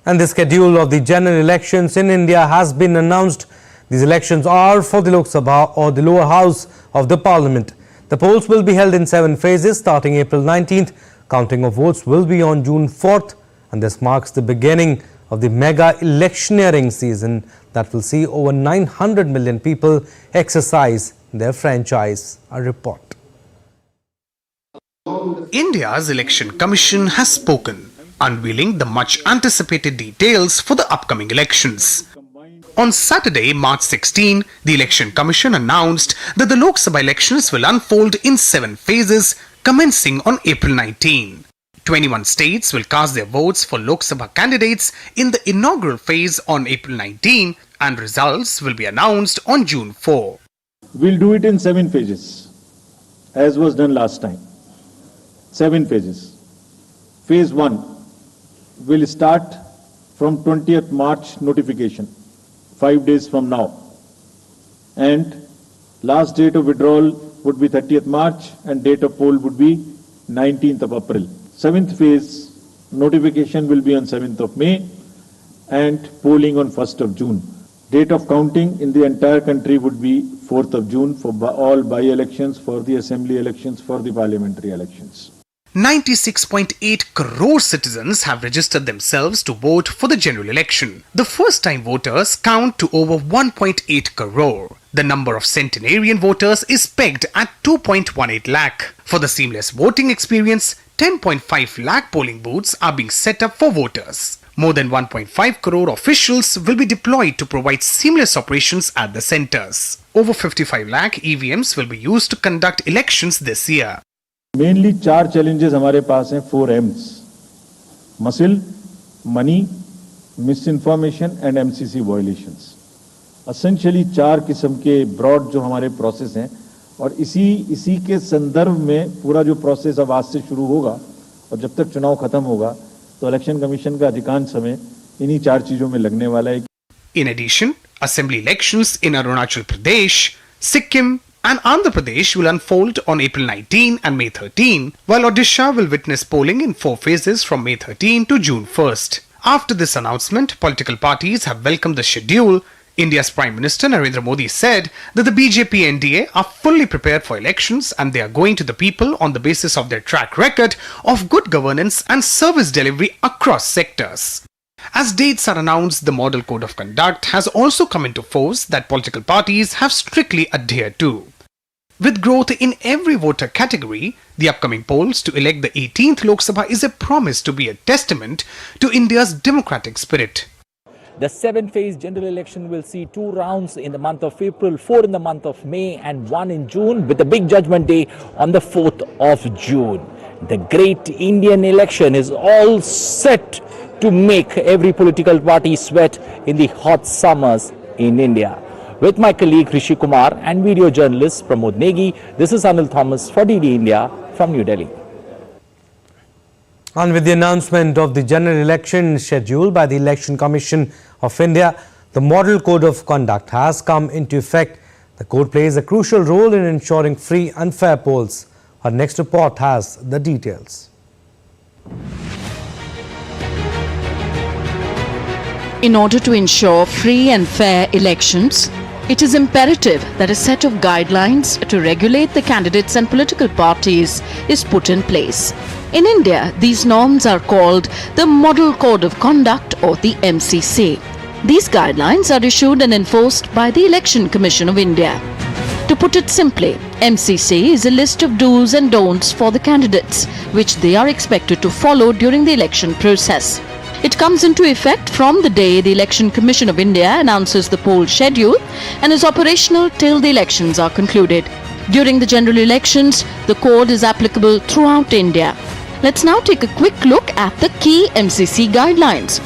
And the schedule of the general elections in India has been announced. These elections are for the Lok Sabha or the lower house of the parliament. The polls will be held in 7 phases starting April 19th. Counting of votes will be on June 4th, and this marks the beginning of the mega electioneering season that will see over 900 million people exercise their franchise. A report. India's Election Commission has spoken, unveiling the much anticipated details for the upcoming elections. On Saturday, March 16, the Election Commission announced that the Lok Sabha elections will unfold in 7 phases, commencing on April 19. 21 states will cast their votes for Lok Sabha candidates in the inaugural phase on April 19, and results will be announced on June 4. We'll do it in 7 phases, as was done last time. 7 phases. Phase 1 will start from 20th March notification, 5 days from now. And last date of withdrawal would be 30th March and date of poll would be 19th of April. 7th phase notification will be on 7th of May and polling on 1st of June. Date of counting in the entire country would be 4th of June for all by-elections, for the assembly elections, for the parliamentary elections. 96.8 crore citizens have registered themselves to vote for the general election. The first-time voters count to over 1.8 crore. The number of centenarian voters is pegged at 2.18 lakh. For the seamless voting experience, 10.5 lakh polling booths are being set up for voters. More than 1.5 crore officials will be deployed to provide seamless operations at the centers. Over 55 lakh EVMs will be used to conduct elections this year. Mainly 4 challenges हमारे पास हैं, 4 M's: muscle, money, misinformation and MCC violations. Essentially 4 किस्म के broad जो हमारे process हैं, और इसी के संदर्भ में पूरा जो process अब आज से शुरू होगा और जब तक चुनाव खत्म होगा तो इलेक्शन कमीशन का अधिकांश समय इन्हीं 4 चीजों में लगने वाला है. In addition, assembly elections in Arunachal Pradesh, Sikkim and Andhra Pradesh will unfold on April 19 and May 13, while Odisha will witness polling in 4 phases from May 13 to June 1st. After this announcement, political parties have welcomed the schedule. India's Prime Minister Narendra Modi said that the BJP NDA are fully prepared for elections and they are going to the people on the basis of their track record of good governance and service delivery across sectors. As dates are announced, the Model Code of Conduct has also come into force that political parties have strictly adhered to. With growth in every voter category, the upcoming polls to elect the 18th Lok Sabha is a promise to be a testament to India's democratic spirit. The 7-phase general election will see 2 rounds in the month of April, 4 in the month of May and 1 in June, with the big judgment day on the 4th of June. The great Indian election is all set to make every political party sweat in the hot summers in India. With my colleague Rishi Kumar and video journalist Pramod Negi, this is Anil Thomas for DD India from New Delhi. And with the announcement of the general election schedule by the Election Commission of India, the Model Code of Conduct has come into effect. The code plays a crucial role in ensuring free and fair polls. Our next report has the details. In order to ensure free and fair elections, it is imperative that a set of guidelines to regulate the candidates and political parties is put in place. In India, these norms are called the Model Code of Conduct or the MCC. These guidelines are issued and enforced by the Election Commission of India. To put it simply, MCC is a list of do's and don'ts for the candidates, which they are expected to follow during the election process. It comes into effect from the day the Election Commission of India announces the poll schedule and is operational till the elections are concluded. During the general elections, the code is applicable throughout India. Let's now take a quick look at the key MCC guidelines.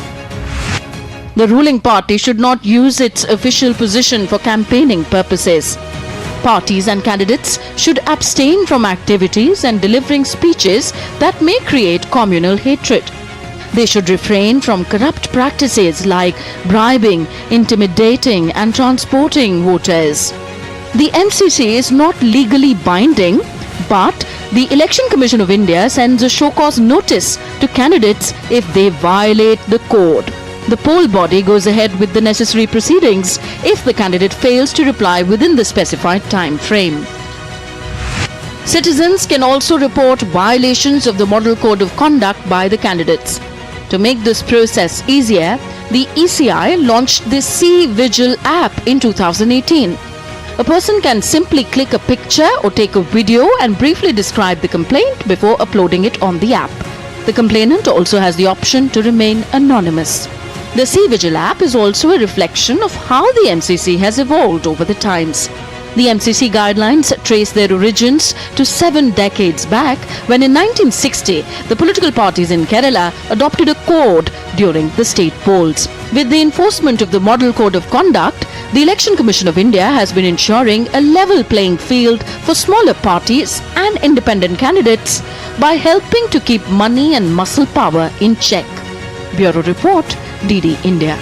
The ruling party should not use its official position for campaigning purposes. Parties and candidates should abstain from activities and delivering speeches that may create communal hatred. They should refrain from corrupt practices like bribing, intimidating and transporting voters. The MCC is not legally binding, but the Election Commission of India sends a show cause notice to candidates if they violate the code. The poll body goes ahead with the necessary proceedings if the candidate fails to reply within the specified time frame. Citizens can also report violations of the Model Code of Conduct by the candidates. To make this process easier, the ECI launched the C-Vigil app in 2018. A person can simply click a picture or take a video and briefly describe the complaint before uploading it on the app. The complainant also has the option to remain anonymous. The C-Vigil app is also a reflection of how the MCC has evolved over the times. The MCC guidelines trace their origins to 7 decades back when in 1960 the political parties in Kerala adopted a code during the state polls. With the enforcement of the Model Code of Conduct, the Election Commission of India has been ensuring a level playing field for smaller parties and independent candidates by helping to keep money and muscle power in check. Bureau Report, DD India.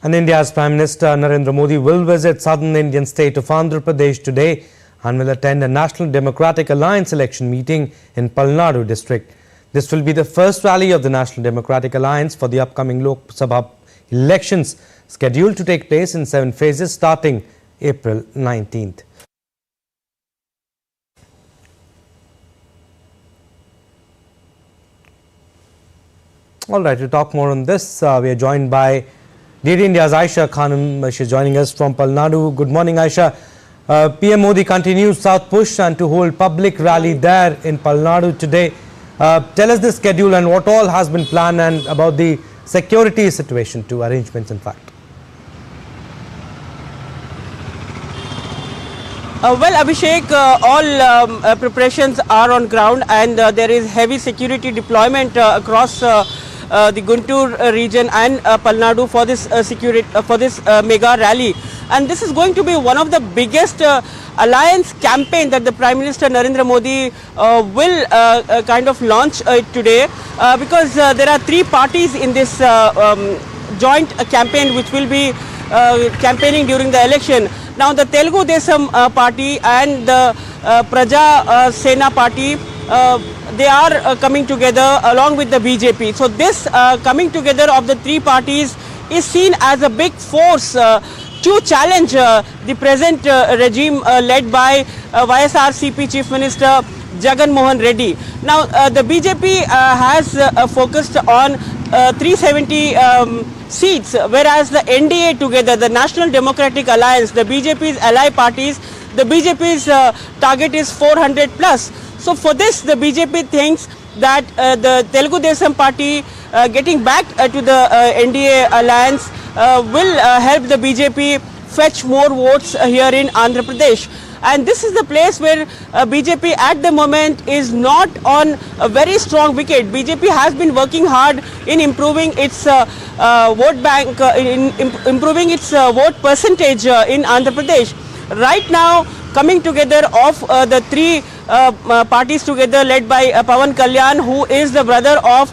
And India's Prime Minister Narendra Modi will visit southern Indian state of Andhra Pradesh today and will attend a National Democratic Alliance election meeting in Palnadu district. This will be the first rally of the National Democratic Alliance for the upcoming Lok Sabha elections, scheduled to take place in 7 phases starting April 19th. All right, to talk more on this, we are joined by DD India's Aisha Khanum. She is joining us from Palnadu. Good morning, Aisha. PM Modi continues South push and to hold public rally there in Palnadu today. Tell us the schedule and what all has been planned and about the security situation to arrangements in fact. Well, Abhishek, all preparations are on ground and there is heavy security deployment across the Guntur region and Palnadu for this mega rally, and this is going to be one of the biggest alliance campaign that the Prime Minister Narendra Modi will kind of launch today, because there are 3 parties in this joint campaign which will be campaigning during the election. Now the Telugu Desam party and the Praja Sena party, they are coming together along with the BJP. So this coming together of the 3 parties is seen as a big force to challenge the present regime led by YSRCP Chief Minister Jagan Mohan Reddy. Now the BJP has focused on 370 seats, whereas the NDA together, the National Democratic Alliance, the BJP's ally parties, the BJP's target is 400 plus. So for this, the BJP thinks that the Telugu Desam party getting back to the NDA alliance will help the BJP fetch more votes here in Andhra Pradesh. And this is the place where BJP at the moment is not on a very strong wicket. BJP has been working hard in improving its vote bank, in improving its vote percentage in Andhra Pradesh. Right now, coming together of the 3 parties together led by Pawan Kalyan, who is the brother of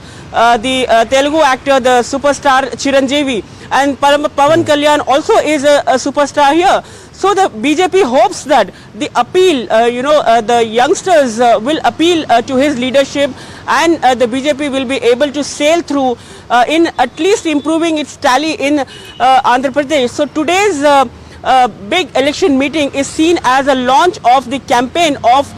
the Telugu actor, the superstar Chiranjeevi, and Pawan Kalyan also is a superstar here. So the BJP hopes that the appeal, the youngsters will appeal to his leadership, and the BJP will be able to sail through in at least improving its tally in Andhra Pradesh. So today's big election meeting is seen as a launch of the campaign of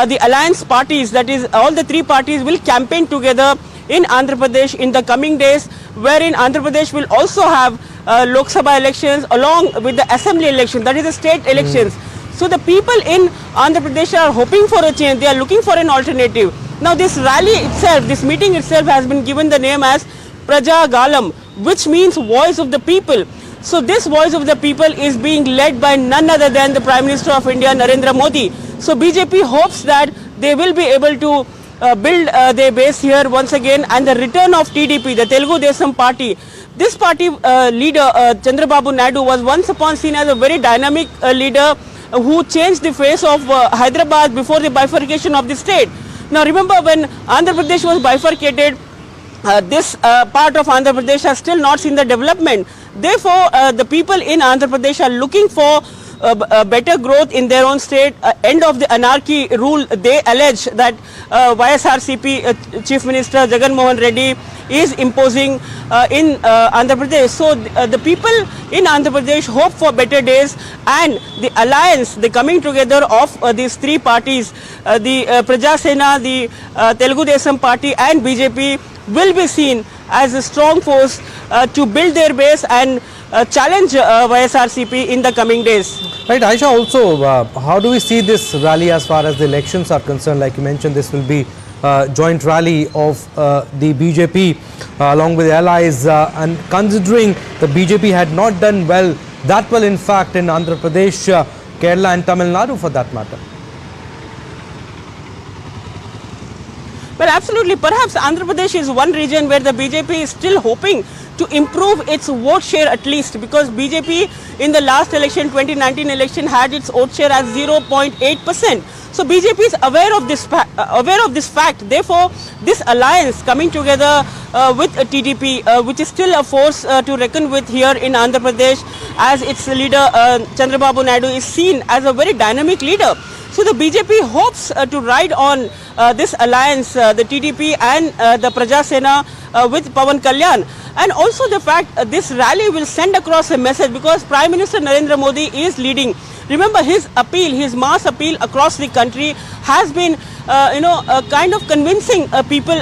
the alliance parties, that is all the 3 parties will campaign together in Andhra Pradesh in the coming days, wherein Andhra Pradesh will also have Lok Sabha elections along with the assembly election, that is the state elections. So the people in Andhra Pradesh are hoping for a change, they are looking for an alternative. Now this rally itself, this meeting itself has been given the name as Praja Galam, which means voice of the people. So this voice of the people is being led by none other than the Prime Minister of India, Narendra Modi. So BJP hopes that they will be able to build their base here once again, and the return of TDP, the Telugu Desam party. This party leader, Chandrababu Naidu, was once upon seen as a very dynamic leader who changed the face of Hyderabad before the bifurcation of the state. Now remember, when Andhra Pradesh was bifurcated, this part of Andhra Pradesh has still not seen the development. Therefore, the people in Andhra Pradesh are looking for better growth in their own state, end of the anarchy rule. They allege that YSRCP Chief Minister Jagan Mohan Reddy is imposing in Andhra Pradesh. So the people in Andhra Pradesh hope for better days, and the alliance, the coming together of these three parties, the Praja Sena, the Telugu Desam Party and BJP, will be seen as a strong force to build their base and challenge YSRCP in the coming days. Right, Aisha, also, how do we see this rally as far as the elections are concerned? Like you mentioned, this will be joint rally of the BJP along with the allies, and considering the BJP had not done that well in fact in Andhra Pradesh, Kerala and Tamil Nadu for that matter. Well, absolutely. Perhaps Andhra Pradesh is one region where the BJP is still hoping to improve its vote share at least, because BJP in the last election, 2019 election, had its vote share as 0.8%. So BJP is aware of this fact. Therefore, this alliance coming together with TDP, which is still a force to reckon with here in Andhra Pradesh, as its leader Chandrababu Naidu is seen as a very dynamic leader. So the BJP hopes to ride on this alliance, the TDP and the Praja Sena with Pawan Kalyan. And also the fact this rally will send across a message, because Prime Minister Narendra Modi is leading. Remember, his appeal, his mass appeal across the country has been, kind of convincing people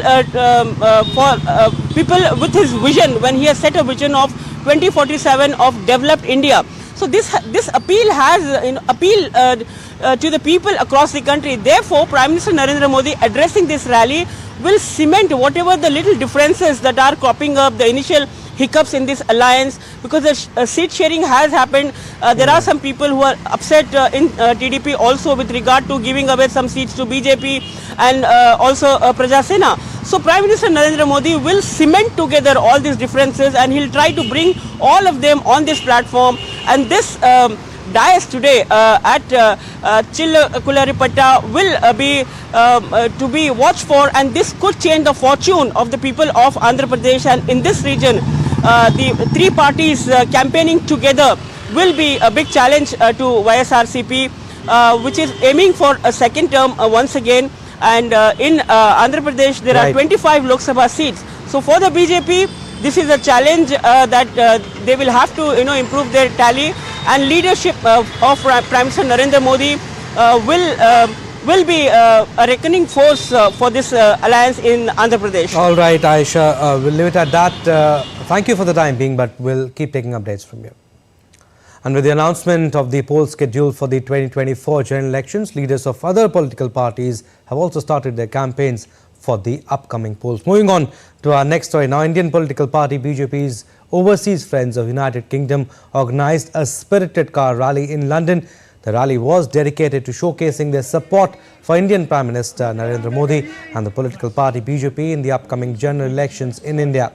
people with his vision, when he has set a vision of 2047 of developed India. So this appeal has appeal to the people across the country. Therefore, Prime Minister Narendra Modi addressing this rally will cement whatever the little differences that are cropping up, the initial hiccups in this alliance, because the seat sharing has happened. There are some people who are upset in TDP also with regard to giving away some seats to BJP and also Praja Sena. So Prime Minister Narendra Modi will cement together all these differences, and he'll try to bring all of them on this platform. And this dais today at Chilkularipatta will be to be watched for, and this could change the fortune of the people of Andhra Pradesh. And in this region, the three parties campaigning together will be a big challenge to YSRCP, which is aiming for a second term once again. And in Andhra Pradesh, there are 25 Lok Sabha seats. So for the BJP, this is a challenge that they will have to improve their tally, and leadership of Prime Minister Narendra Modi will be a reckoning force for this alliance in Andhra Pradesh. All right, Aisha, we'll leave it at that. Thank you for the time being, but we'll keep taking updates from you. And with the announcement of the poll schedule for the 2024 general elections, leaders of other political parties have also started their campaigns for the upcoming polls. Moving on to our next story. Now, Indian political party BJP's Overseas Friends of United Kingdom organised a spirited car rally in London. The rally was dedicated to showcasing their support for Indian Prime Minister Narendra Modi and the political party BJP in the upcoming general elections in India.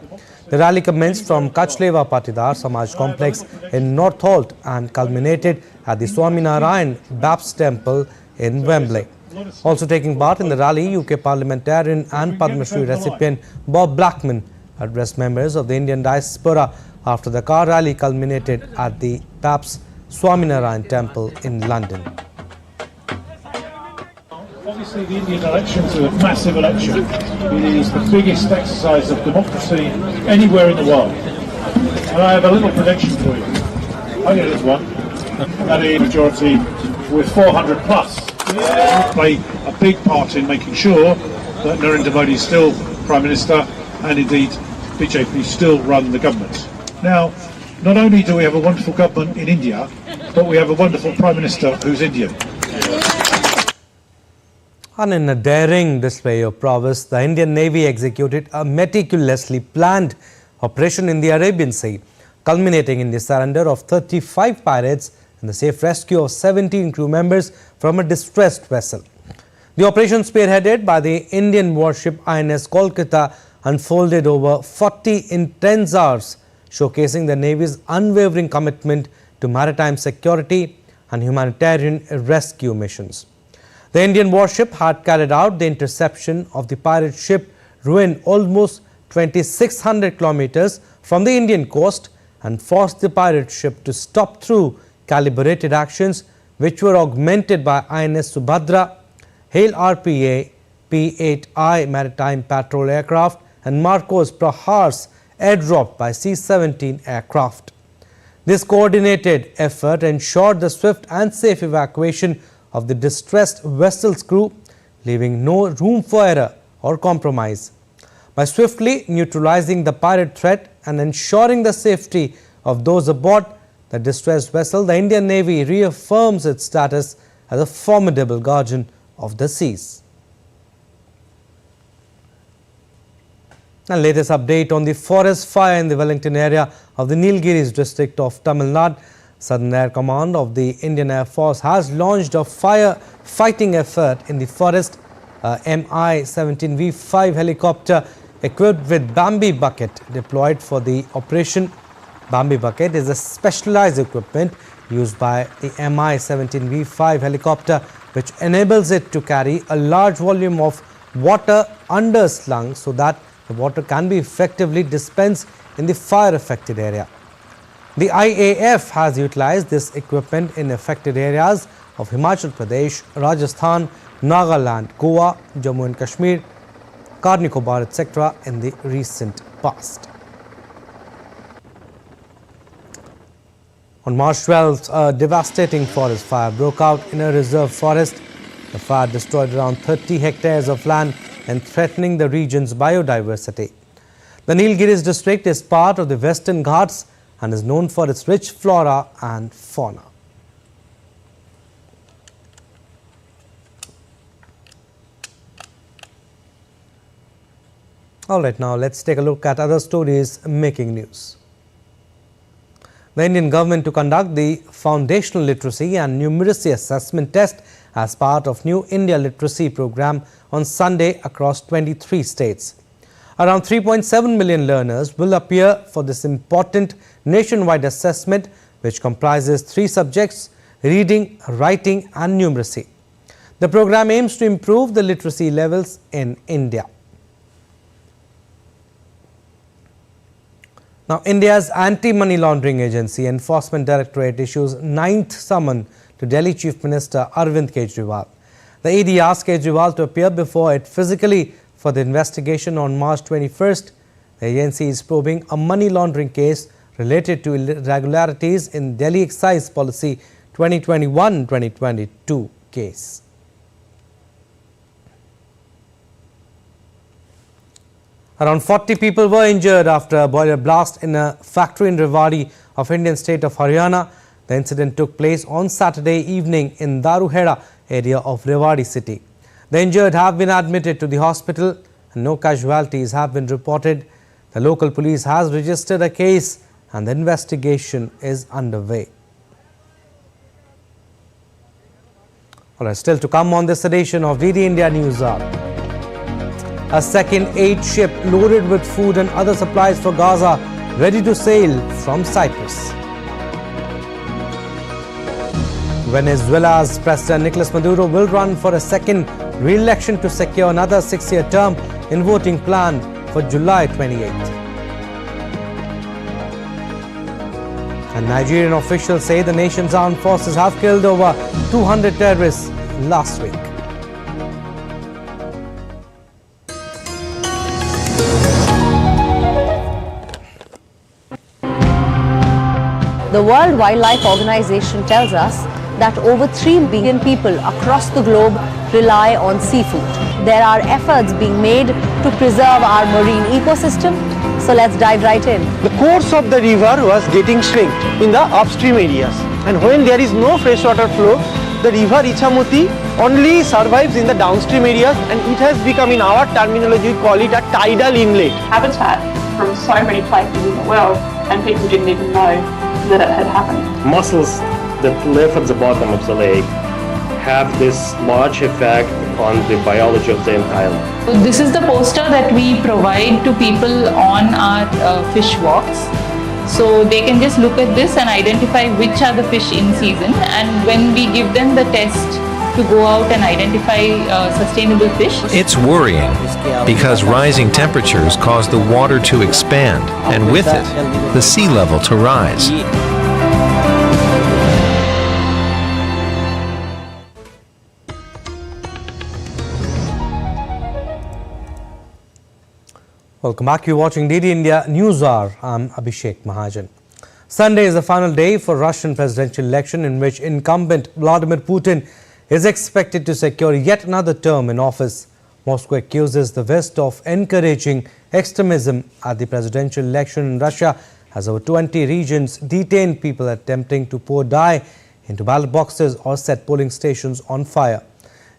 The rally commenced from Kachleva Patidar Samaj Complex in Northolt and culminated at the Swaminarayan Baptist Temple in Wembley. Also taking part in the rally, UK parliamentarian and Padma Shri recipient Bob Blackman addressed members of the Indian diaspora after the car rally culminated at the Baptist Swaminarayan Temple in London. Obviously, the Indian elections are a massive election. It is the biggest exercise of democracy anywhere in the world. And I have a little prediction for you. I think there's one. That is majority with 400 plus. Play a big part in making sure that Narendra Modi is still Prime Minister, and indeed BJP still run the government. Now, not only do we have a wonderful government in India, but we have a wonderful Prime Minister who's Indian. And in a daring display of prowess, the Indian Navy executed a meticulously planned operation in the Arabian Sea, culminating in the surrender of 35 pirates and the safe rescue of 17 crew members from a distressed vessel. The operation, spearheaded by the Indian warship INS Kolkata, unfolded over 40 intense hours, showcasing the Navy's unwavering commitment to maritime security and humanitarian rescue missions. The Indian warship had carried out the interception of the pirate ship ruined almost 2,600 kilometers from the Indian coast and forced the pirate ship to stop through calibrated actions which were augmented by INS Subhadra, Hail RPA P-8I maritime patrol aircraft and Marcos Prahar's airdrop by C-17 aircraft. This coordinated effort ensured the swift and safe evacuation of the distressed vessel's crew, leaving no room for error or compromise. By swiftly neutralizing the pirate threat and ensuring the safety of those aboard the distressed vessel, the Indian Navy reaffirms its status as a formidable guardian of the seas. And latest update on the forest fire in the Wellington area of the Nilgiris district of Tamil Nadu. Southern Air Command of the Indian Air Force has launched a fire-fighting effort in the forest. Mi-17V5 helicopter equipped with Bambi bucket deployed for the operation. Bambi bucket is a specialized equipment used by the Mi-17V5 helicopter which enables it to carry a large volume of water underslung so that the water can be effectively dispensed in the fire-affected area. The IAF has utilized this equipment in affected areas of Himachal Pradesh, Rajasthan, Nagaland, Goa, Jammu and Kashmir, Car Nicobar, etc. in the recent past. On March 12th, a devastating forest fire broke out in a reserve forest. The fire destroyed around 30 hectares of land and threatening the region's biodiversity. The Nilgiris district is part of the Western Ghats and is known for its rich flora and fauna. Alright, now let's take a look at other stories making news. The Indian government to conduct the Foundational Literacy and Numeracy Assessment Test as part of New India Literacy Program on Sunday across 23 states. Around 3.7 million learners will appear for this important nationwide assessment, which comprises 3 subjects: reading, writing and numeracy. The program aims to improve the literacy levels in India. Now, India's Anti-Money Laundering Agency Enforcement Directorate issues 9th summon to Delhi Chief Minister Arvind Kejriwal. The ED asked Kejriwal to appear before it physically for the investigation on March 21st. The agency is probing a money laundering case related to irregularities in Delhi Excise Policy 2021-2022 case. Around 40 people were injured after a boiler blast in a factory in Rewari of Indian state of Haryana. The incident took place on Saturday evening in Daruheda area of Rewari city. The injured have been admitted to the hospital and no casualties have been reported. The local police has registered a case and the investigation is underway. Alright, still to come on this edition of DD India News Hour. A second aid ship loaded with food and other supplies for Gaza ready to sail from Cyprus. Venezuela's President Nicolas Maduro will run for a second re-election to secure another 6-year term in voting planned for July 28th. And Nigerian officials say the nation's armed forces have killed over 200 terrorists last week. The World Wildlife Organization tells us that over 3 billion people across the globe rely on seafood. There are efforts being made to preserve our marine ecosystem, so let's dive right in. The course of the river was getting shrinked in the upstream areas, and when there is no freshwater flow, the river Ichamoti only survives in the downstream areas, and it has become, in our terminology, we call it a tidal inlet. Habitat from so many places in the world, and people didn't even know that it had happened. Mussels that live at the bottom of the lake have this large effect on the biology of the entire lake. This is the poster that we provide to people on our fish walks. So they can just look at this and identify which are the fish in season, and when we give them the test to go out and identify sustainable fish. It's worrying because rising temperatures cause the water to expand and with it, the sea level to rise. Welcome back. You're watching DD India News Hour. I'm Abhishek Mahajan. Sunday is the final day for Russian presidential election in which incumbent Vladimir Putin is expected to secure yet another term in office. Moscow accuses the West of encouraging extremism at the presidential election in Russia as over 20 regions detained people attempting to pour dye into ballot boxes or set polling stations on fire.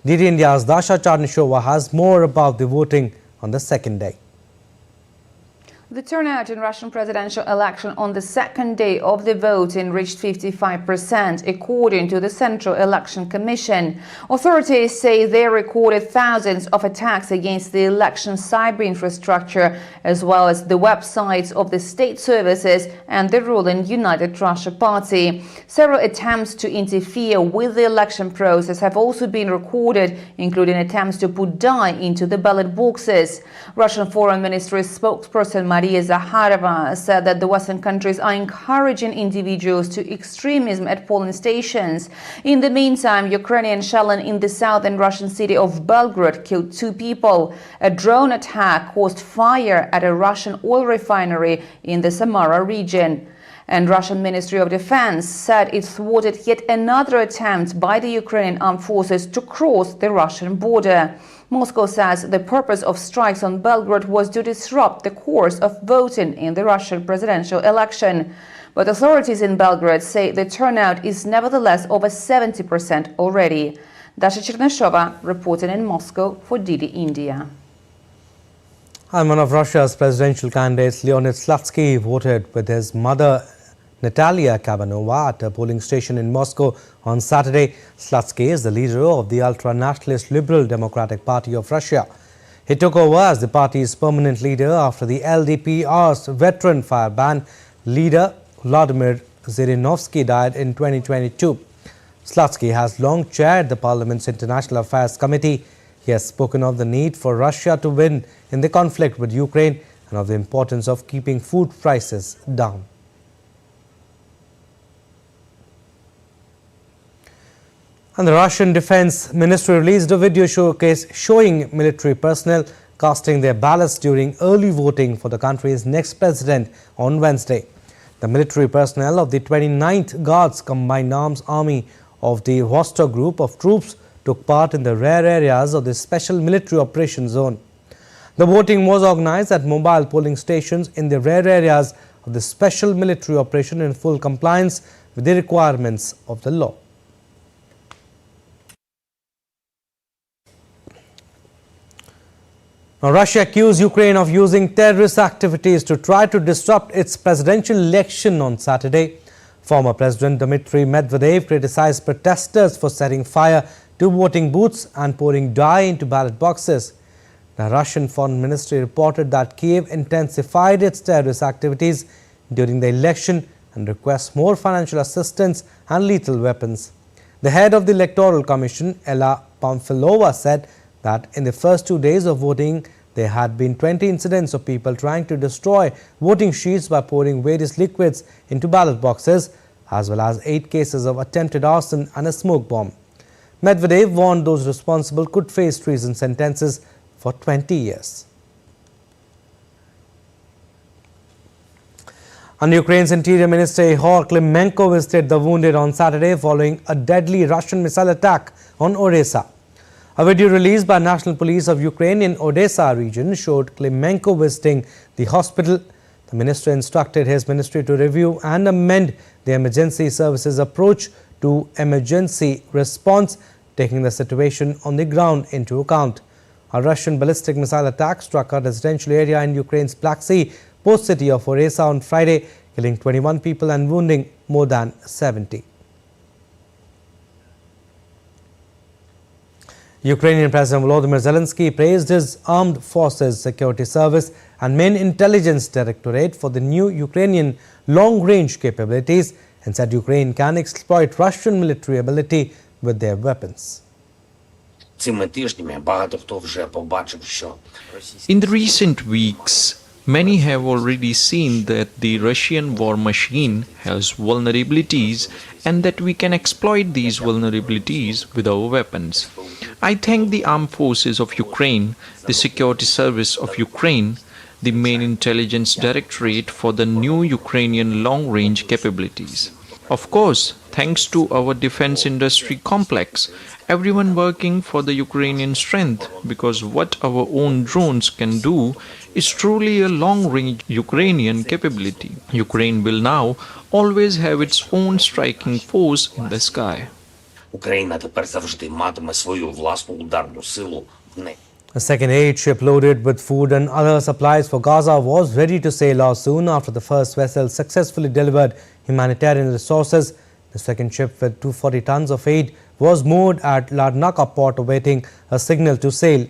DD India's Dasha Charnishova has more about the voting on the second day. The turnout in Russian presidential election on the second day of the voting reached 55%, according to the Central Election Commission. Authorities say they recorded thousands of attacks against the election cyber infrastructure, as well as the websites of the state services and the ruling United Russia Party. Several attempts to interfere with the election process have also been recorded, including attempts to put dye into the ballot boxes. Russian Foreign Ministry spokesperson Maria Zakharova said that the Western countries are encouraging individuals to extremism at polling stations. In the meantime, Ukrainian shelling in the southern Russian city of Belgrade killed 2 people. A drone attack caused fire at a Russian oil refinery in the Samara region. And Russian Ministry of Defense said it thwarted yet another attempt by the Ukrainian armed forces to cross the Russian border. Moscow says the purpose of strikes on Belgrade was to disrupt the course of voting in the Russian presidential election. But authorities in Belgrade say the turnout is nevertheless over 70% already. Dasha Charnishova reporting in Moscow for DD India. And one of Russia's presidential candidates, Leonid Slutsky, voted with his mother, Natalia Kabanova, at a polling station in Moscow on Saturday. Slutsky is the leader of the ultra-nationalist Liberal Democratic Party of Russia. He took over as the party's permanent leader after the LDPR's veteran fire ban leader Vladimir Zhirinovsky died in 2022. Slutsky has long chaired the Parliament's International Affairs Committee. He has spoken of the need for Russia to win in the conflict with Ukraine and of the importance of keeping food prices down. And the Russian Defense Ministry released a video showcase showing military personnel casting their ballots during early voting for the country's next president on Wednesday. The military personnel of the 29th Guards Combined Arms Army of the Vostok Group of troops took part in the rare areas of the Special Military Operations Zone. The voting was organized at mobile polling stations in the rare areas of the Special Military Operation in full compliance with the requirements of the law. Now, Russia accused Ukraine of using terrorist activities to try to disrupt its presidential election on Saturday. Former President Dmitry Medvedev criticized protesters for setting fire to voting booths and pouring dye into ballot boxes. The Russian Foreign Ministry reported that Kiev intensified its terrorist activities during the election and requests more financial assistance and lethal weapons. The head of the Electoral Commission, Ella Pamfilova, said that in the first 2 days of voting, there had been 20 incidents of people trying to destroy voting sheets by pouring various liquids into ballot boxes, as well as 8 cases of attempted arson and a smoke bomb. Medvedev warned those responsible could face treason sentences for 20 years. And Ukraine's Interior Minister Ihor Klimenko visited the wounded on Saturday following a deadly Russian missile attack on Odessa. A video released by National Police of Ukraine in Odessa region showed Klimenko visiting the hospital. The minister instructed his ministry to review and amend the emergency services approach to emergency response, taking the situation on the ground into account. A Russian ballistic missile attack struck a residential area in Ukraine's Black Sea post city of Odessa on Friday, killing 21 people and wounding more than 70. Ukrainian President Volodymyr Zelensky praised his armed forces security service and main intelligence directorate for the new Ukrainian long-range capabilities and said Ukraine can exploit Russian military ability with their weapons. In the recent weeks, many have already seen that the Russian war machine has vulnerabilities and that we can exploit these vulnerabilities with our weapons. I thank the armed forces of Ukraine, the security service of Ukraine, the main intelligence directorate for the new Ukrainian long-range capabilities. Of course, thanks to our defense industry complex, everyone working for the Ukrainian strength, because what our own drones can do is truly a long-range Ukrainian capability. Ukraine will now always have its own striking force in the sky. Україна тепер завжди матиме свою власну ударну силу в небі. A second aid ship loaded with food and other supplies for Gaza was ready to sail off soon after the first vessel successfully delivered humanitarian resources. The second ship with 240 tons of aid was moored at Larnaca port awaiting a signal to sail.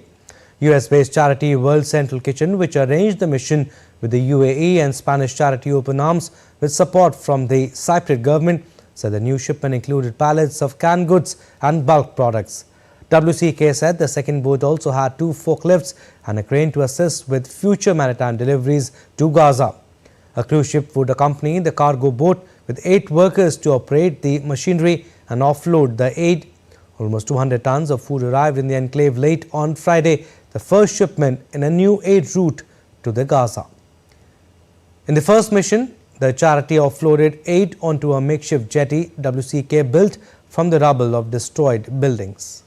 US-based charity World Central Kitchen, which arranged the mission with the UAE and Spanish charity Open Arms with support from the Cypriot government, said the new shipment included pallets of canned goods and bulk products. WCK said the second boat also had 2 forklifts and a crane to assist with future maritime deliveries to Gaza. A cruise ship would accompany the cargo boat with 8 workers to operate the machinery and offload the aid. Almost 200 tons of food arrived in the enclave late on Friday, the first shipment in a new aid route to the Gaza. In the first mission, the charity offloaded aid onto a makeshift jetty WCK built from the rubble of destroyed buildings.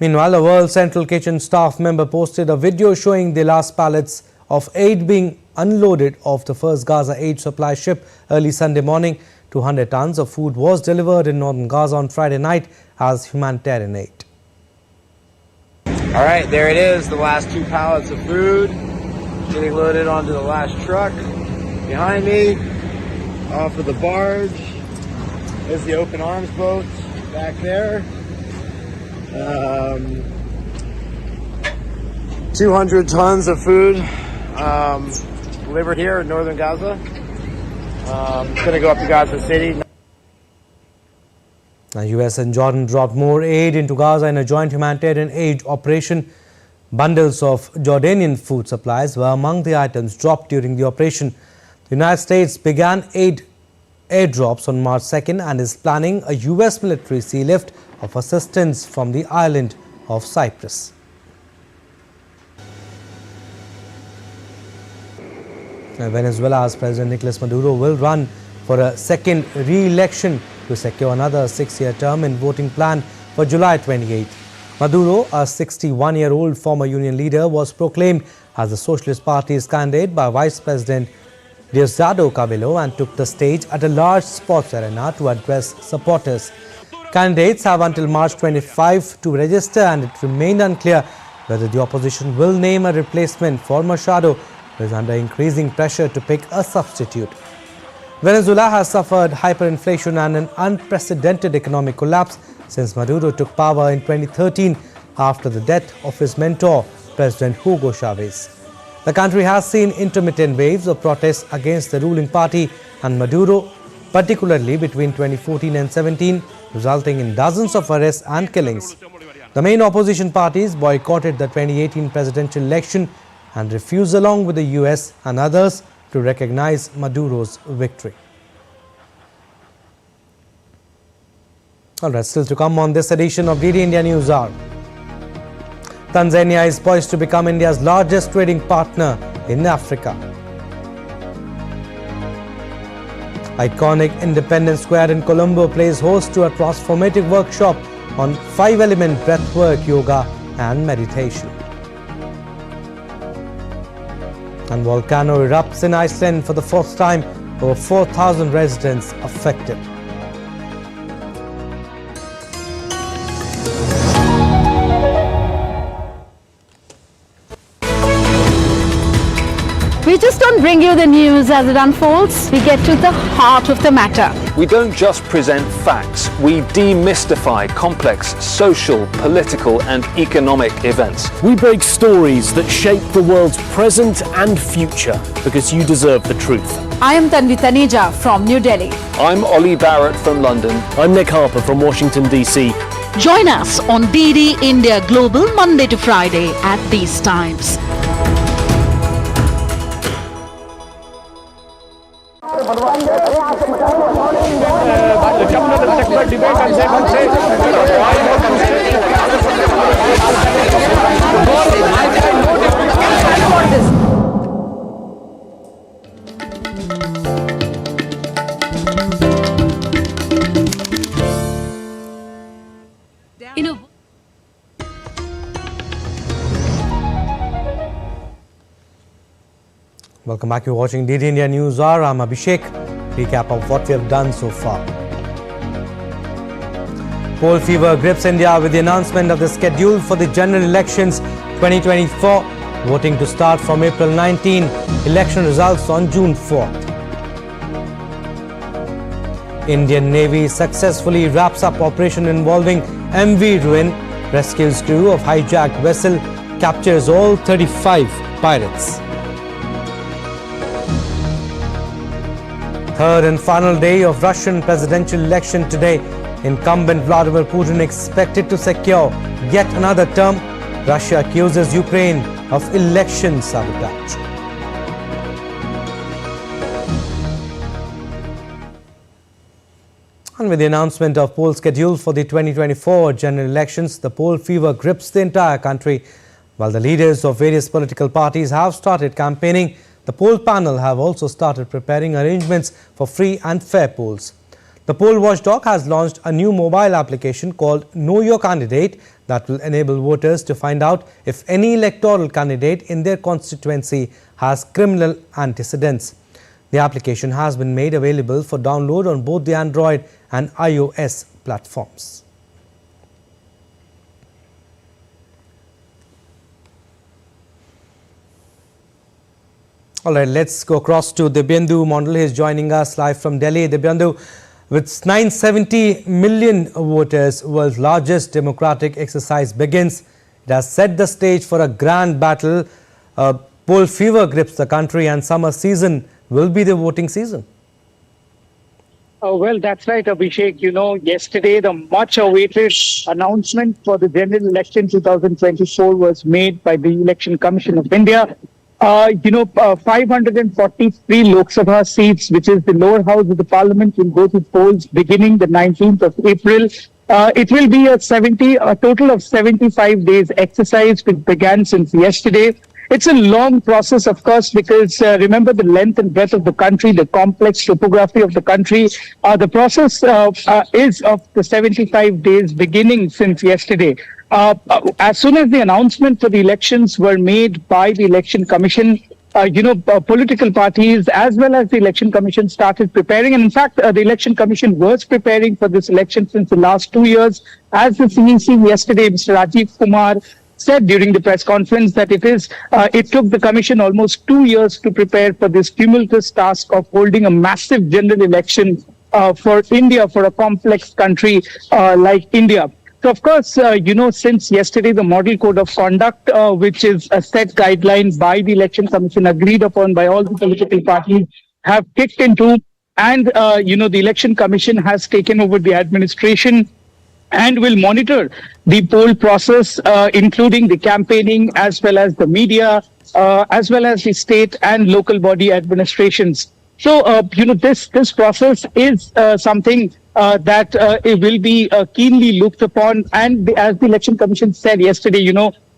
Meanwhile, a World Central Kitchen staff member posted a video showing the last pallets of aid being unloaded off the first Gaza aid supply ship early Sunday morning. 200 tons of food was delivered in northern Gaza on Friday night as humanitarian aid. All right, there it is, the last 2 pallets of food getting loaded onto the last truck. Behind me, off of the barge, is the Open Arms boat back there. 200 tons of food delivered here in northern Gaza. It's going to go up to Gaza City. The US and Jordan dropped more aid into Gaza in a joint humanitarian aid operation. Bundles of Jordanian food supplies were among the items dropped during the operation. The United States began aid airdrops on March 2nd and is planning a US military sea lift of assistance from the island of Cyprus. Venezuela's President Nicolas Maduro will run for a second re-election to secure another 6-year term in voting planned for July 28. Maduro, a 61-year-old former union leader, was proclaimed as the Socialist Party's candidate by Vice President Diosdado Cabello and took the stage at a large sports arena to address supporters. Candidates have until March 25 to register, and it remained unclear whether the opposition will name a replacement for Machado, who is under increasing pressure to pick a substitute. Venezuela has suffered hyperinflation and an unprecedented economic collapse since Maduro took power in 2013 after the death of his mentor, President Hugo Chavez. The country has seen intermittent waves of protests against the ruling party and Maduro, particularly between 2014 and 17, resulting in dozens of arrests and killings. The main opposition parties boycotted the 2018 presidential election and refused, along with the US and others, to recognize Maduro's victory. All right, still to come on this edition of DD India News Hour. Tanzania is poised to become India's largest trading partner in Africa. Iconic Independence Square in Colombo plays host to a transformative workshop on 5-element breathwork, yoga and meditation. And volcano erupts in Iceland for the first time, over 4,000 residents affected. We just don't bring you the news as it unfolds. We get to the heart of the matter. We don't just present facts. We demystify complex social, political and economic events. We break stories that shape the world's present and future because you deserve the truth. I am Tanvi Taneja from New Delhi. I'm Ollie Barrett from London. I'm Nick Harper from Washington, D.C. Join us on DD India Global Monday to Friday at these times. Debate about this. Welcome back. You're watching DD India News Hour. I'm Abhishek. Recap of what we have done so far. Poll fever grips India with the announcement of the schedule for the general elections 2024. Voting to start from April 19. Election results on June 4th. Indian Navy successfully wraps up operation involving MV Ruin, rescues crew of hijacked vessel, captures all 35 pirates. Third and final day of Russian presidential election today. Incumbent Vladimir Putin expected to secure yet another term. Russia accuses Ukraine of election sabotage. And with the announcement of poll schedule for the 2024 general elections, the poll fever grips the entire country. While the leaders of various political parties have started campaigning, the poll panel have also started preparing arrangements for free and fair polls. The poll watchdog has launched a new mobile application called Know Your Candidate that will enable voters to find out if any electoral candidate in their constituency has criminal antecedents. The application has been made available for download on both the Android and iOS platforms. All right, let's go across to Dibyendu Mondal. He is joining us live from Delhi. Dibyendu, with 970 million voters, world's largest democratic exercise begins. It has set the stage for a grand battle. Poll fever grips the country and summer season will be the voting season. Well, that's right, Abhishek. You know, yesterday the much-awaited announcement for the general election 2024 was made by the Election Commission of India. 543 Lok Sabha seats, which is the lower house of the parliament, will go to polls beginning the 19th of April. It will be a total of 75 days exercise, which began since yesterday. It's a long process, of course, because remember the length and breadth of the country, the complex topography of the country. The process is of the 75 days beginning since yesterday. As soon as the announcement for the elections were made by the Election Commission, political parties as well as the Election Commission started preparing. And in fact, the Election Commission was preparing for this election since the last 2 years. As the CEC yesterday, Mr. Rajiv Kumar, said during the press conference that it took the Commission almost 2 years to prepare for this tumultuous task of holding a massive general election for India, for a complex country like India. So, of course, since yesterday, the Model Code of Conduct, which is a set guideline by the Election Commission, agreed upon by all the political parties, have kicked into. And, the Election Commission has taken over the administration and will monitor the poll process, including the campaigning, as well as the media, as well as the state and local body administrations. So, this process is something that it will be keenly looked upon. And as the Election Commission said yesterday,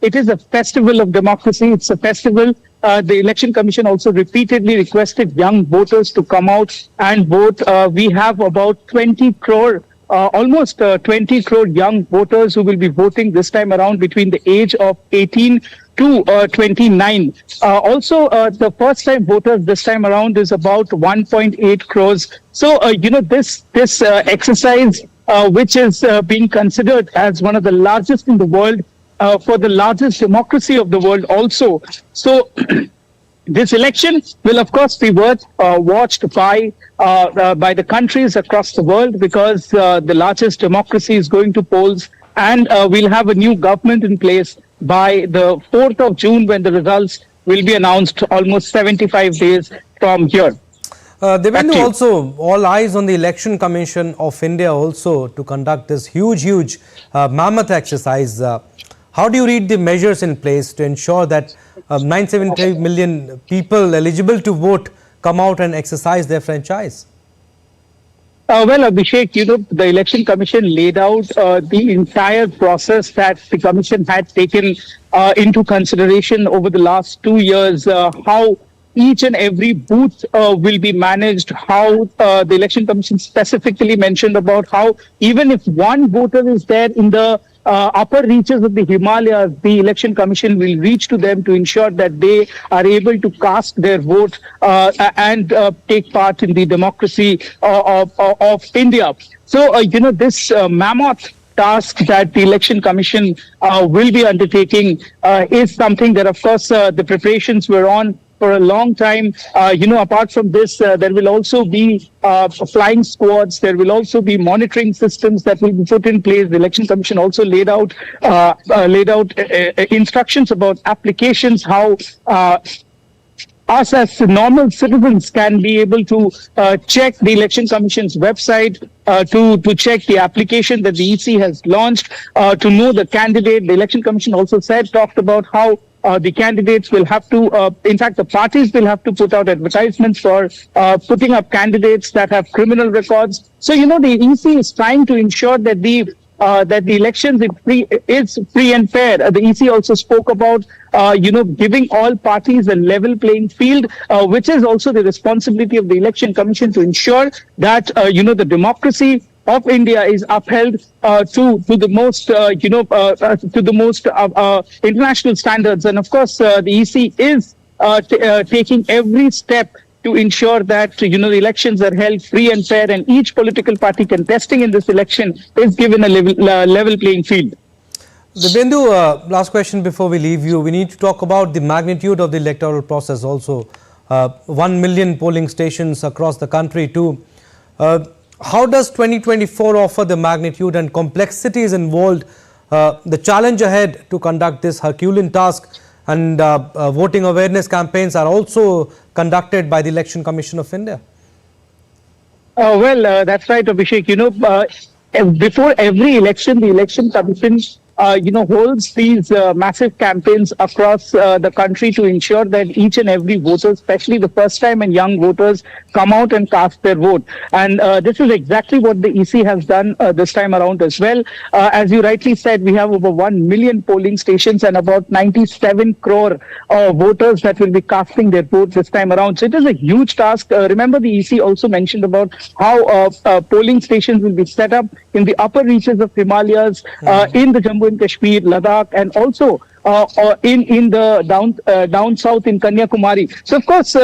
it is a festival of democracy. It's a festival. The Election Commission also repeatedly requested young voters to come out and vote. We have about 20 crore almost 20 crore young voters who will be voting this time around between the age of 18 to 29. Also, the first-time voters this time around is about 1.8 crores. So, this exercise, which is being considered as one of the largest in the world, for the largest democracy of the world also. So, this election will, of course, be watched by the countries across the world, because the largest democracy is going to polls, and we'll have a new government in place by the 4th of June, when the results will be announced almost 75 days from here. Dibyendu, also all eyes on the Election Commission of India also to conduct this huge mammoth exercise. How do you read the measures in place to ensure that 970 million people eligible to vote come out and exercise their franchise? Well, Abhishek, the Election Commission laid out the entire process that the Commission had taken into consideration over the last 2 years, how each and every booth will be managed, how the Election Commission specifically mentioned about how even if one voter is there in the upper reaches of the Himalayas, the Election Commission will reach to them to ensure that they are able to cast their vote and take part in the democracy of India. So, this mammoth task that the Election Commission will be undertaking is something that, of course, the preparations were on for a long time. Apart from this, there will also be flying squads. There will also be monitoring systems that will be put in place. The Election Commission also laid out instructions about applications, how us as normal citizens can be able to check the Election Commission's website, to check the application that the EC has launched, to know the candidate. The Election Commission also talked about how the candidates will have to, in fact, the parties will have to put out advertisements for putting up candidates that have criminal records. So, the EC is trying to ensure that the elections is free and fair. The EC also spoke about, giving all parties a level playing field, which is also the responsibility of the Election Commission to ensure that, the democracy of India is upheld to the most international standards. And of course, the EC is taking every step to ensure that the elections are held free and fair, and each political party contesting in this election is given a level playing field. Dibyendu, last question before we leave you. We need to talk about the magnitude of the electoral process also. 1 million polling stations across the country too. How does 2024 offer the magnitude and complexities involved, the challenge ahead to conduct this Herculean task, and voting awareness campaigns are also conducted by the Election Commission of India? That's right, Abhishek. Before every election, the Election Commission holds these massive campaigns across the country to ensure that each and every voter, especially the first time and young voters, come out and cast their vote. And this is exactly what the EC has done this time around as well. As you rightly said, we have over 1 million polling stations and about 97 crore voters that will be casting their vote this time around. So it is a huge task. Remember, the EC also mentioned about how polling stations will be set up in the upper reaches of Himalayas, in the Jammu and Kashmir, Ladakh, and also in the down south in Kanyakumari. So of course,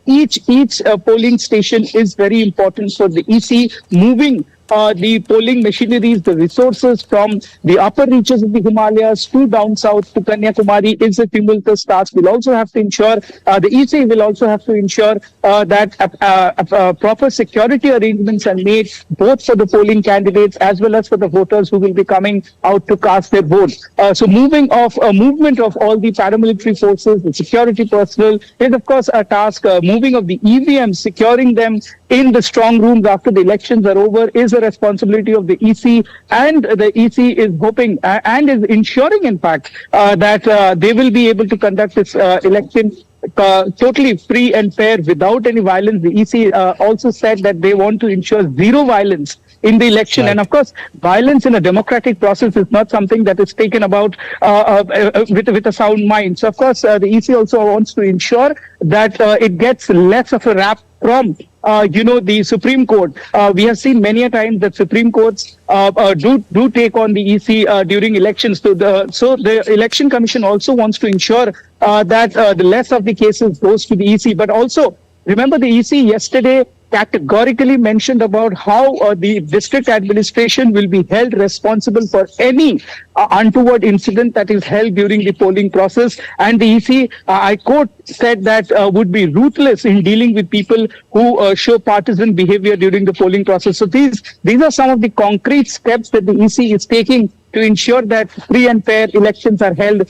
each polling station is very important for the EC, moving the polling machineries, the resources from the upper reaches of the Himalayas to down south to Kanyakumari is a tumultuous task. We'll also have to ensure, the EC will also have to ensure that proper security arrangements are made both for the polling candidates as well as for the voters who will be coming out to cast their vote. So movement of all the paramilitary forces, the security personnel is of course a task. Moving of the EVMs, securing them in the strong rooms after the elections are over is a responsibility of the EC, and the EC is hoping and is ensuring, in fact, that they will be able to conduct this election totally free and fair without any violence. The EC also said that they want to ensure zero violence in the election. Right. And of course, violence in a democratic process is not something that is taken about with a sound mind. So of course, the EC also wants to ensure that it gets less of a rap from the Supreme Court. We have seen many a times that Supreme Courts do take on the EC during elections. So the Election Commission also wants to ensure that the less of the cases goes to the EC. But also, remember, the EC yesterday categorically mentioned about how the district administration will be held responsible for any untoward incident that is held during the polling process. And the EC, I quote, said that would be ruthless in dealing with people who show partisan behavior during the polling process. So these are some of the concrete steps that the EC is taking to ensure that free and fair elections are held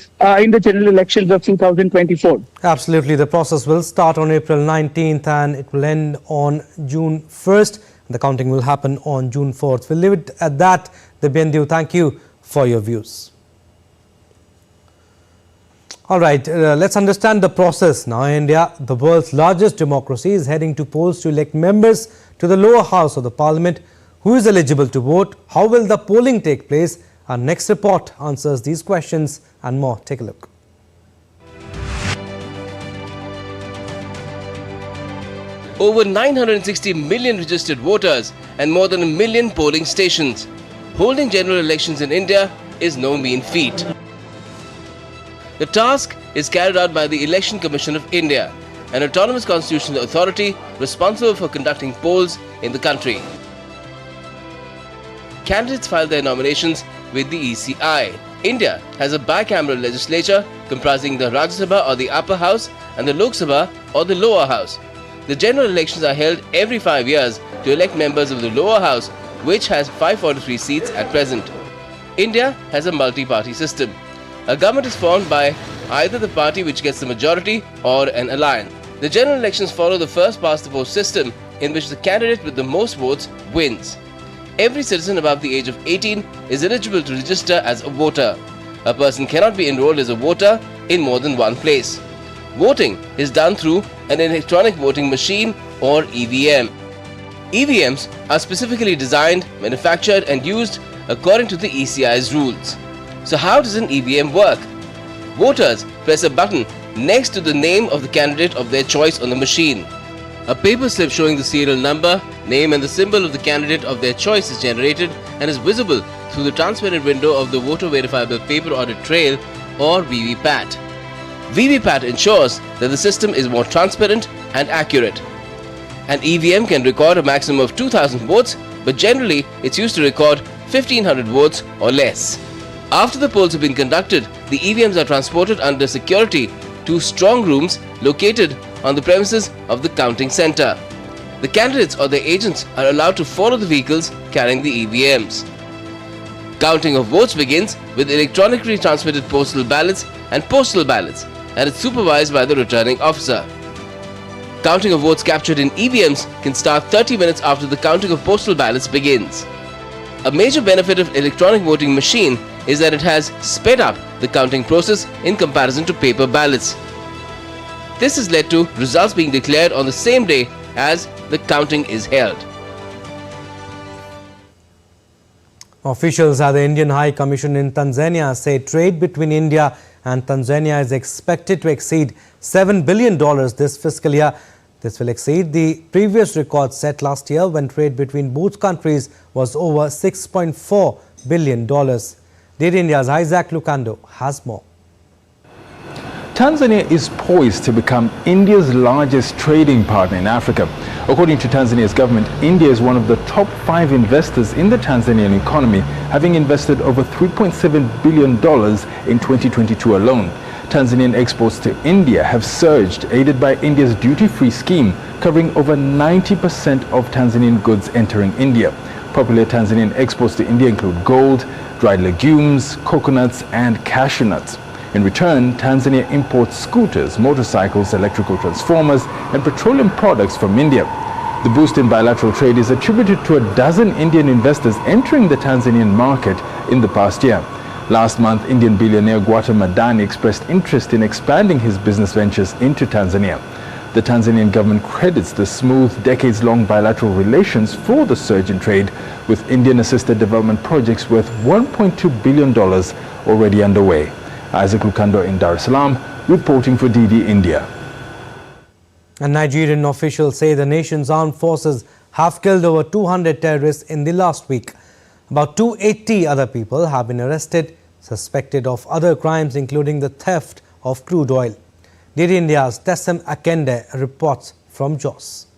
in the general elections of 2024. Absolutely. The process will start on April 19th and it will end on June 1st. The counting will happen on June 4th. We'll leave it at that. Dibyendu, thank you for your views. All right, let's understand the process. Now, India, the world's largest democracy, is heading to polls to elect members to the lower house of the parliament. Who is eligible to vote? How will the polling take place? Our next report answers these questions and more. Take a look. Over 960 million registered voters and more than 1 million polling stations. Holding general elections in India is no mean feat. The task is carried out by the Election Commission of India, an autonomous constitutional authority responsible for conducting polls in the country. Candidates file their nominations with the ECI. India has a bicameral legislature comprising the Rajya Sabha or the upper house and the Lok Sabha or the lower house. The general elections are held every 5 years to elect members of the lower house, which has 543 seats at present. India has a multi-party system. A government is formed by either the party which gets the majority or an alliance. The general elections follow the first past the post system, in which the candidate with the most votes wins. Every citizen above the age of 18 is eligible to register as a voter. A person cannot be enrolled as a voter in more than one place. Voting is done through an electronic voting machine or EVM. EVMs are specifically designed, manufactured and used according to the ECI's rules. So how does an EVM work? Voters press a button next to the name of the candidate of their choice on the machine. A paper slip showing the serial number, name and the symbol of the candidate of their choice is generated and is visible through the transparent window of the voter verifiable paper audit trail or VVPAT. VVPAT ensures that the system is more transparent and accurate. An EVM can record a maximum of 2,000 votes, but generally it's used to record 1,500 votes or less. After the polls have been conducted, the EVMs are transported under security to strong rooms located on the premises of the counting center. The candidates or their agents are allowed to follow the vehicles carrying the EVMs. Counting of votes begins with electronically transmitted postal ballots and postal ballots, and it's supervised by the returning officer. Counting of votes captured in EVMs can start 30 minutes after the counting of postal ballots begins. A major benefit of electronic voting machine is that it has sped up the counting process in comparison to paper ballots. This has led to results being declared on the same day as the counting is held. Officials at the Indian High Commission in Tanzania say trade between India and Tanzania is expected to exceed $7 billion this fiscal year. This will exceed the previous record set last year when trade between both countries was over $6.4 billion. Did India's Isaac Lucando has more. Tanzania is poised to become India's largest trading partner in Africa. According to Tanzania's government, India is one of the top 5 investors in the Tanzanian economy, having invested over $3.7 billion in 2022 alone. Tanzanian exports to India have surged, aided by India's duty-free scheme, covering over 90% of Tanzanian goods entering India. Popular Tanzanian exports to India include gold, dried legumes, coconuts, and cashew nuts. In return, Tanzania imports scooters, motorcycles, electrical transformers, and petroleum products from India. The boost in bilateral trade is attributed to a dozen Indian investors entering the Tanzanian market in the past year. Last month, Indian billionaire Gautam Adani expressed interest in expanding his business ventures into Tanzania. The Tanzanian government credits the smooth, decades-long bilateral relations for the surge in trade, with Indian-assisted development projects worth $1.2 billion already underway. Isaac Lucando in Dar es Salaam, reporting for DD India. And Nigerian officials say the nation's armed forces have killed over 200 terrorists in the last week. About 280 other people have been arrested, suspected of other crimes including the theft of crude oil. DD India's Tessem Akende reports from Jos.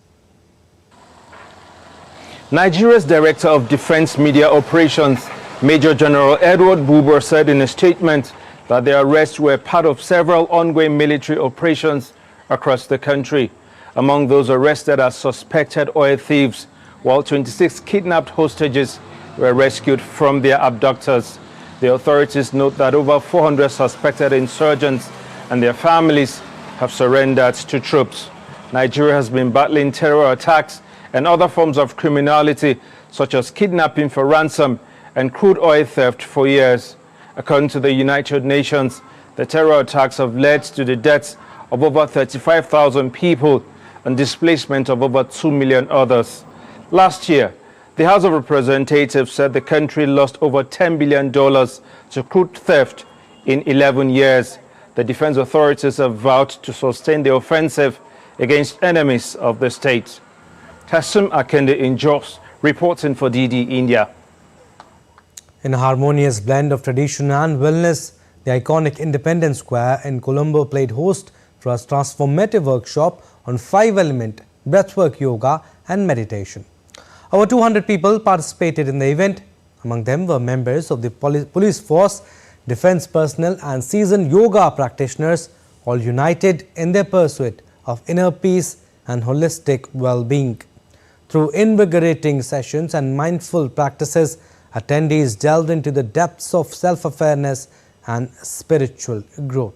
Nigeria's Director of Defense Media Operations, Major General Edward Buba, said in a statement that the arrests were part of several ongoing military operations across the country. Among those arrested are suspected oil thieves, while 26 kidnapped hostages were rescued from their abductors. The authorities note that over 400 suspected insurgents and their families have surrendered to troops. Nigeria has been battling terror attacks and other forms of criminality, such as kidnapping for ransom and crude oil theft, for years. According to the United Nations, the terror attacks have led to the deaths of over 35,000 people and displacement of over 2 million others. Last year, The House of Representatives said the country lost over $10 billion to crude theft in 11 years. The defense authorities have vowed to sustain the offensive against enemies of the state. Tassum Akende in Jos, reporting for DD India. In a harmonious blend of tradition and wellness, the iconic Independence Square in Colombo played host for a transformative workshop on 5-element breathwork yoga and meditation. Over 200 people participated in the event. Among them were members of the police force, defense personnel and seasoned yoga practitioners, all united in their pursuit of inner peace and holistic well-being. Through invigorating sessions and mindful practices, attendees delved into the depths of self-awareness and spiritual growth.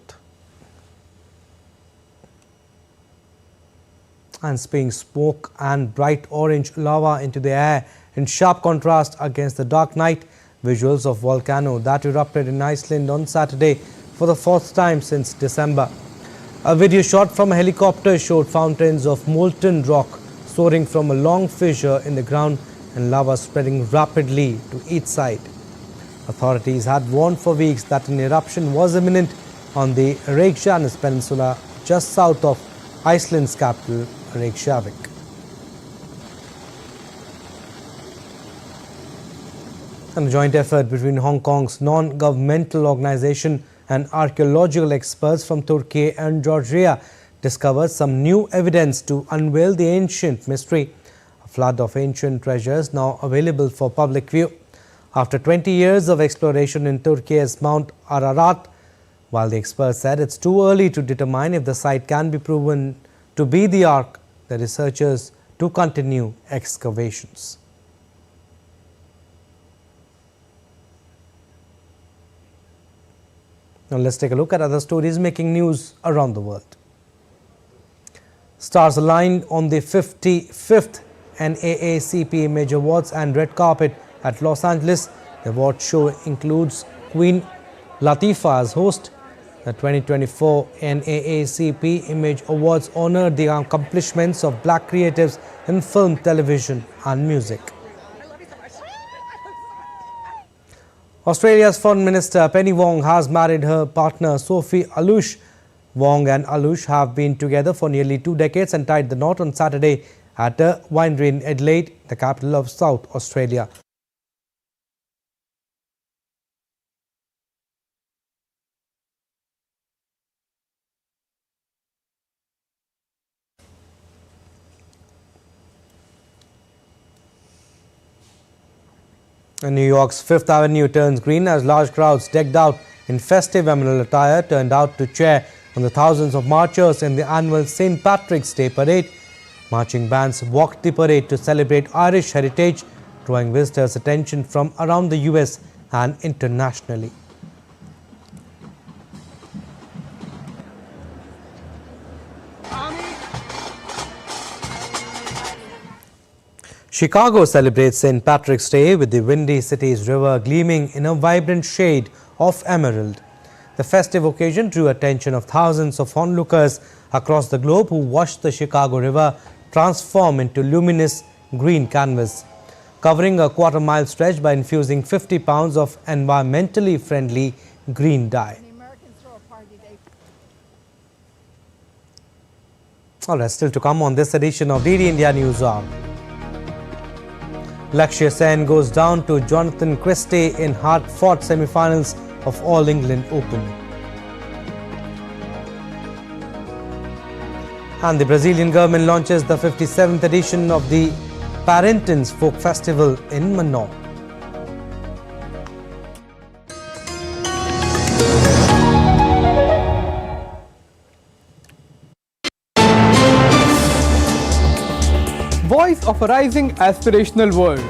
And spewing smoke and bright orange lava into the air in sharp contrast against the dark night visuals of volcano that erupted in Iceland on Saturday for the fourth time since December. A video shot from a helicopter showed fountains of molten rock soaring from a long fissure in the ground and lava spreading rapidly to each side. Authorities had warned for weeks that an eruption was imminent on the Reykjanes Peninsula just south of Iceland's capital, Reykjavik. And a joint effort between Hong Kong's non-governmental organization and archaeological experts from Turkey and Georgia discovered some new evidence to unveil the ancient mystery. A flood of ancient treasures now available for public view. After 20 years of exploration in Turkey's Mount Ararat, while the experts said it's too early to determine if the site can be proven to be the Ark, the researchers to continue excavations. Now let's take a look at other stories making news around the world. Stars aligned on the 55th NAACP Image Awards and red carpet at Los Angeles. The award show includes Queen Latifah as host. The 2024 NAACP Image Awards honored the accomplishments of black creatives in film, television and music. Australia's Foreign Minister Penny Wong has married her partner Sophie Alush. Wong and Alush have been together for nearly 2 decades and tied the knot on Saturday at a winery in Adelaide, the capital of South Australia. And New York's Fifth Avenue turns green as large crowds decked out in festive emerald attire turned out to cheer on the thousands of marchers in the annual St. Patrick's Day parade. Marching bands walked the parade to celebrate Irish heritage, drawing visitors' attention from around the US and internationally. Chicago celebrates St. Patrick's Day with the windy city's river gleaming in a vibrant shade of emerald. The festive occasion drew attention of thousands of onlookers across the globe who watched the Chicago River transform into luminous green canvas, covering a quarter-mile stretch by infusing 50 pounds of environmentally friendly green dye. All right, still to come on this edition of DD India News Hour. Lakshya Sen goes down to Jonathan Christie in hard-fought semi-finals of All England Open. And the Brazilian government launches the 57th edition of the Parintins Folk Festival in Manaus. Voice of a rising aspirational world.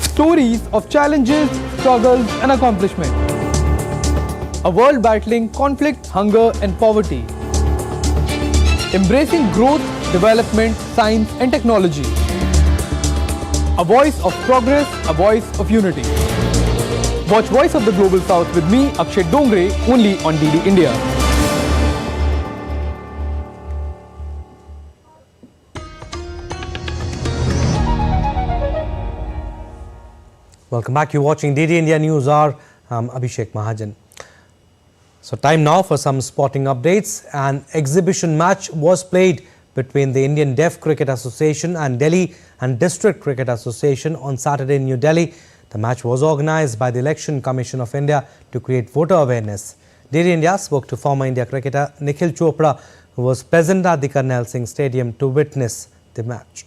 Stories of challenges, struggles and accomplishment. A world battling conflict, hunger and poverty. Embracing growth, development, science and technology. A voice of progress, a voice of unity. Watch Voice of the Global South with me, Akshay Dongre, only on DD India. Welcome back. You're watching DD India News Hour. I'm Abhishek Mahajan. So time now for some sporting updates. An exhibition match was played between the Indian Deaf Cricket Association and Delhi and District Cricket Association on Saturday in New Delhi. The match was organised by the Election Commission of India to create voter awareness. DD India spoke to former India cricketer Nikhil Chopra, who was present at the Karnail Singh Stadium to witness the match.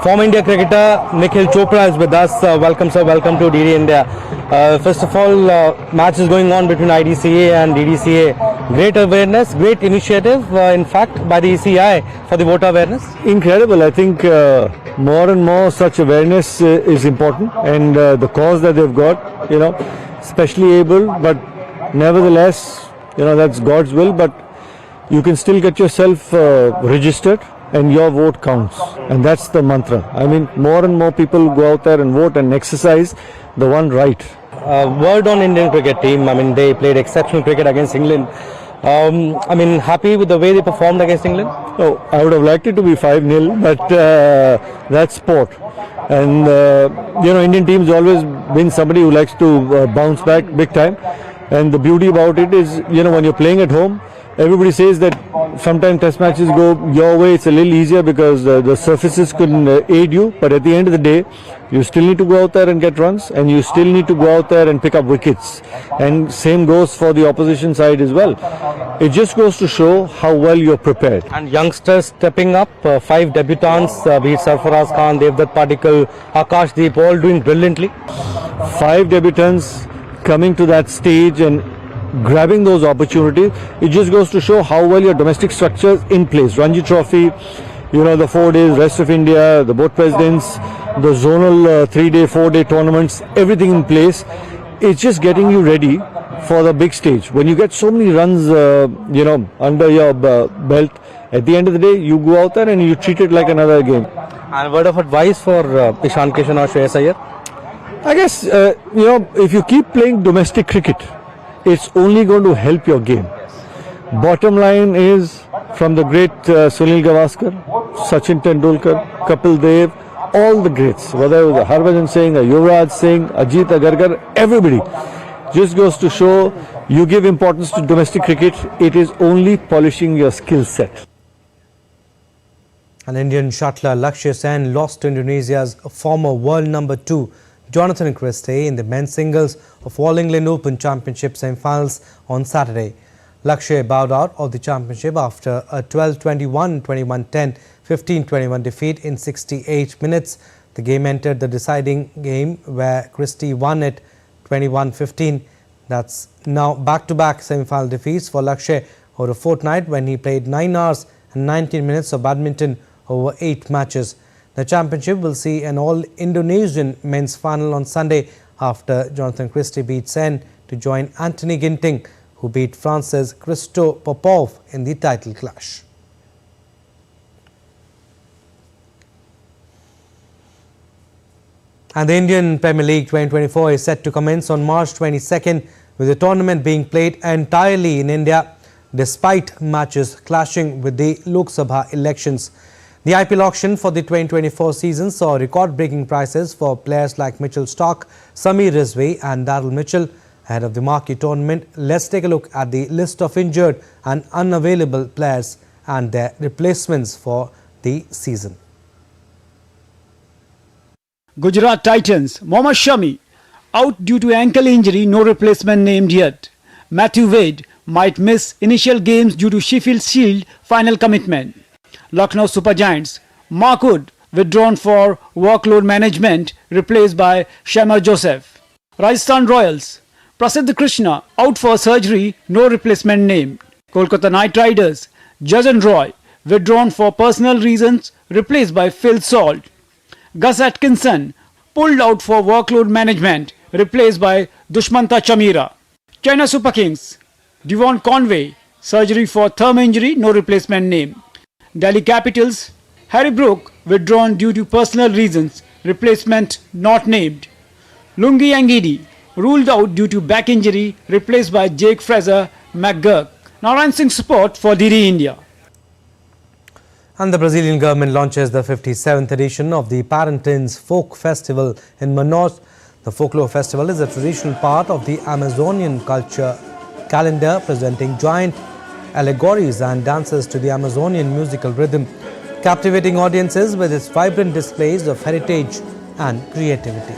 Former India cricketer Nikhil Chopra is with us. Welcome, sir. Welcome to DD India. First of all, match is going on between IDCA and DDCA. Great awareness, great initiative, in fact, by the ECI for the voter awareness. Incredible. I think more and more such awareness is important, and the cause that they've got, especially able, but nevertheless, that's God's will. But you can still get yourself registered, and your vote counts, and that's the mantra. I mean, more and more people go out there and vote and exercise the one right. Word on Indian cricket team. I mean, they played exceptional cricket against England. Happy with the way they performed against England? Oh, I would have liked it to be 5-0, but that's sport. And, Indian teams always been somebody who likes to bounce back big time. And the beauty about it is, when you're playing at home, everybody says that sometimes test matches go your way. It's a little easier because the surfaces can aid you. But at the end of the day, you still need to go out there and get runs, and you still need to go out there and pick up wickets. And same goes for the opposition side as well. It just goes to show how well you're prepared. And youngsters stepping up, 5 debutants, be it Sarfaraz Khan, Devdutt Patikal, Akashdeep, all doing brilliantly. 5 debutants coming to that stage and grabbing those opportunities. It just goes to show how well your domestic structure is in place. Ranji Trophy, the 4 days, rest of India, the board presidents, the zonal 3-day, 4-day tournaments, everything in place. It's just getting you ready for the big stage. When you get so many runs, under your belt, at the end of the day, you go out there and you treat it like another game. And a word of advice for Ishan Kishan or Shreyas Iyer? I guess, if you keep playing domestic cricket, it's only going to help your game. Bottom line is, from the great Sunil Gavaskar, Sachin Tendulkar, Kapil Dev, all the greats, whether it was Harbhajan Singh, Yuvraj Singh, Ajit Agarkar, everybody, just goes to show you give importance to domestic cricket. It is only polishing your skill set. An Indian shuttler Lakshya Sen lost to Indonesia's former world number 2 Jonathan Christie in the men's singles of All England Open Championship semi-finals on Saturday. Lakshya bowed out of the championship after a 12-21, 21-10, 15-21 defeat in 68 minutes. The game entered the deciding game where Christie won it 21-15. That's now back-to-back semi-final defeats for Lakshya over a fortnight when he played 9 hours and 19 minutes of badminton over 8 matches. The championship will see an all-Indonesian men's final on Sunday after Jonathan Christie beat Sen to join Anthony Ginting, who beat France's Christo Popov in the title clash. And the Indian Premier League 2024 is set to commence on March 22nd, with the tournament being played entirely in India, despite matches clashing with the Lok Sabha elections. The IPL auction for the 2024 season saw record-breaking prices for players like Mitchell Starc, Samir Rizvi and Daryl Mitchell. Ahead of the marquee tournament, let's take a look at the list of injured and unavailable players and their replacements for the season. Gujarat Titans, Mohammad Shami, out due to ankle injury, no replacement named yet. Matthew Wade might miss initial games due to Sheffield Shield final commitment. Lucknow Super Giants, Mark Wood withdrawn for workload management, replaced by Shamar Joseph. Rajasthan Royals, Prasidh Krishna out for surgery, no replacement named. Kolkata Knight Riders, Jason Roy withdrawn for personal reasons, replaced by Phil Salt. Gus Atkinson pulled out for workload management, replaced by Dushmanta Chamira. Chennai Super Kings, Devon Conway, surgery for thumb injury, no replacement named. Delhi Capitals, Harry Brook withdrawn due to personal reasons, replacement not named. Lungi Angidi ruled out due to back injury, replaced by Jake Fraser McGurk. Narayan Singh support for DD India. And the Brazilian government launches the 57th edition of the Parintins Folk Festival in Manaus. The folklore festival is a traditional part of the Amazonian culture calendar, presenting giant allegories and dances to the Amazonian musical rhythm, captivating audiences with its vibrant displays of heritage and creativity.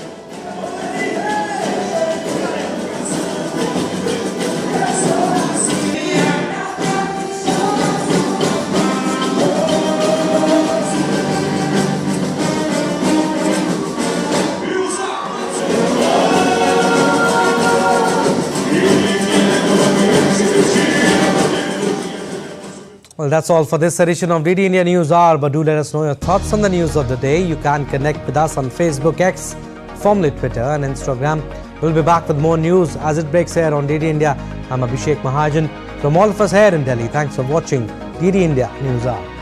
Well, that's all for this edition of DD India News Hour, but do let us know your thoughts on the news of the day. You can connect with us on Facebook, X, formerly Twitter and Instagram. We'll be back with more news as it breaks here on DD India. I'm Abhishek Mahajan. From all of us here in Delhi, thanks for watching DD India News Hour.